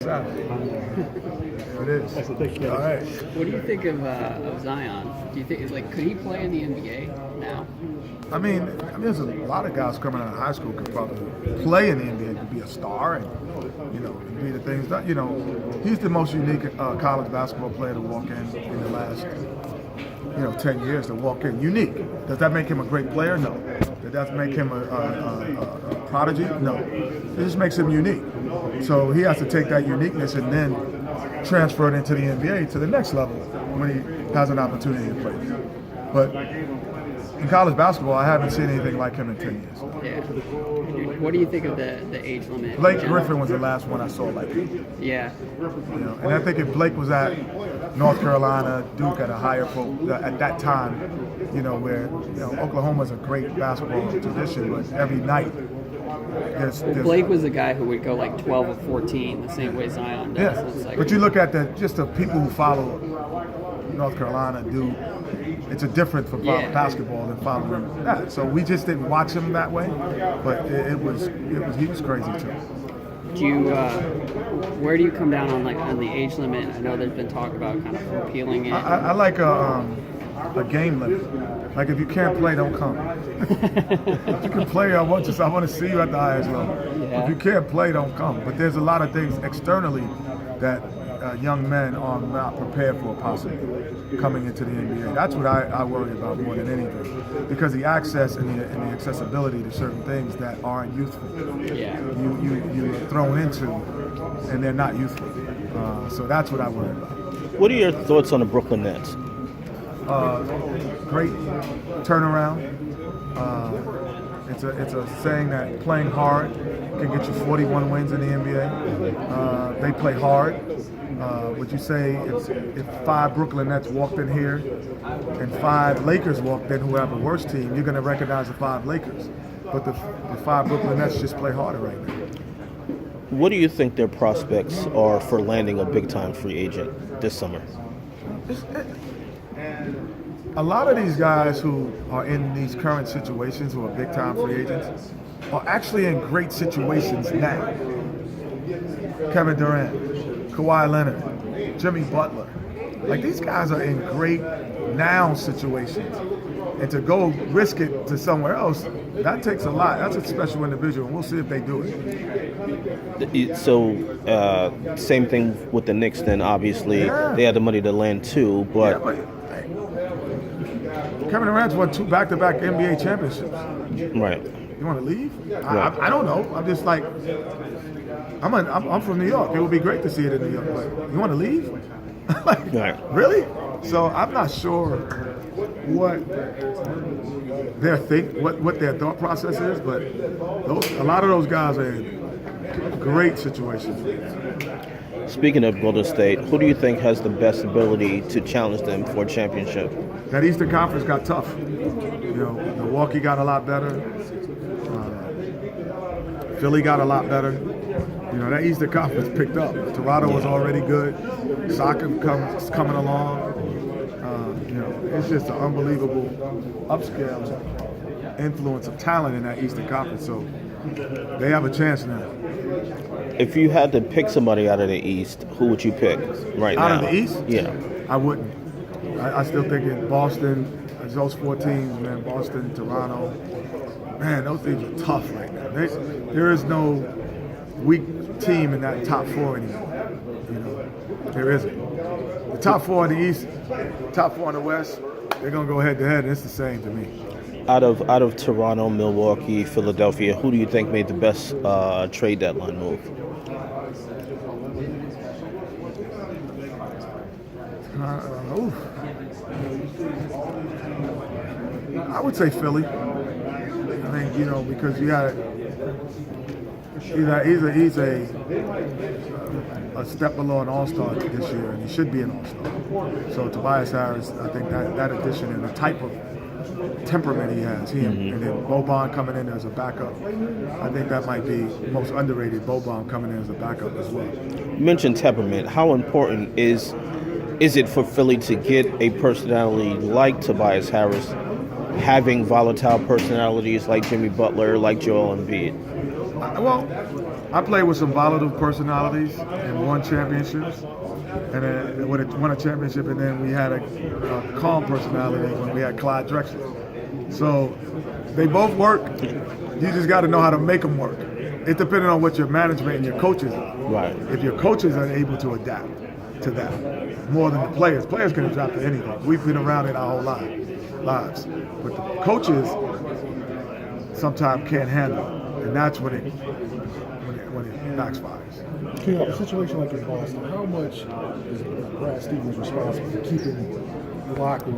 There it is. All right. What do you think of Zion? Do you think could he play in the NBA now? There's a lot of guys coming out of high school could probably play in the NBA, could be a star, and be the things that he's the most unique college basketball player to walk in the last 10 years to walk in. Unique. Does that make him a great player? No. Does that make him a prodigy? No. It just makes him unique. So he has to take that uniqueness and then transfer it into the NBA to the next level when he has an opportunity to play. But in college basketball, I haven't seen anything like him in 10 years. Yeah. What do you think of the age limit? Blake Griffin was the last one I saw like him. Yeah. And I think if Blake was at North Carolina, Duke at a higher at that time, where Oklahoma's a great basketball tradition, but every night there's Blake was the guy who would go like 12 or 14, the same way Zion does. Yeah. But you look at the people who follow North Carolina, Duke. It's a different for basketball than following that. So we just didn't watch him that way, but he was crazy too. Do you where do you come down on the age limit? I know there's been talk about kind of repealing it. I like a game limit. Like if you can't play, don't come. If you can play, I want to see you at the highest level. Yeah. If you can't play, don't come. But there's a lot of things externally that young men are not prepared for possibly coming into the NBA. That's what I worry about more than anything, because the access and the accessibility to certain things that aren't youthful. Yeah. You're thrown into, and they're not youthful. So that's what I worry about. What are your thoughts on the Brooklyn Nets? Great turnaround. It's a saying that playing hard can get you 41 wins in the NBA. They play hard. Would you say if 5 Brooklyn Nets walked in here and 5 Lakers walked in who have a worse team, you're going to recognize the 5 Lakers. But the 5 Brooklyn Nets just play harder right now. What do you think their prospects are for landing a big-time free agent this summer? A lot of these guys who are in these current situations, who are big-time free agents, are actually in great situations now. Kevin Durant, Kawhi Leonard, Jimmy Butler. Like, these guys are in great now situations. And to go risk it to somewhere else, that takes a lot. That's a special individual, and we'll see if they do it. So, same thing with the Knicks then, obviously. Yeah. They had the money to land too, but... Kevin Durant's won 2 back-to-back NBA championships. Right. You want to leave? Right. I don't know. I'm just like, I'm from New York. It would be great to see it in New York. But you want to leave? Like, right. Really? So I'm not sure what their thought process is, but a lot of those guys are in great situations. Speaking of Golden State, who do you think has the best ability to challenge them for a championship? That Eastern Conference got tough. Milwaukee got a lot better. Philly got a lot better. That Eastern Conference picked up. Toronto was already good. Siakam coming along. It's just an unbelievable upscale influence of talent in that Eastern Conference. So they have a chance now. If you had to pick somebody out of the East, who would you pick right now? Out of the East? Yeah. I wouldn't. I still think in Boston, those 4 teams, man, Boston, Toronto, man, those teams are tough right now. There is no weak team in that top 4 anymore. There isn't. The top 4 in the East, top 4 in the West, they're going to go head-to-head, and it's the same to me. Out of Toronto, Milwaukee, Philadelphia, who do you think made the best trade deadline move? I would say Philly. Because you got he's a step below an all-star this year, and he should be an all-star. So Tobias Harris, I think that addition and the type of temperament he has, and then Boban coming in as a backup, I think that might be the most underrated. Boban coming in as a backup as well. You mentioned temperament. How important is it for Philly to get a personality like Tobias Harris, having volatile personalities like Jimmy Butler, like Joel Embiid? Well, I played with some volatile personalities and won championships, and then won a championship, and then we had a calm personality when we had Clyde Drexler. So they both work. You just got to know how to make them work. It's depending on what your management and your coaches are. Right. If your coaches are able to adapt to that more than the players. Players can adapt to anything. We've been around it our whole lives. But the coaches sometimes can't handle it, and that's when it backfires. Okay, a situation like in Boston, how much is Brad Stevens responsible for keeping the locker room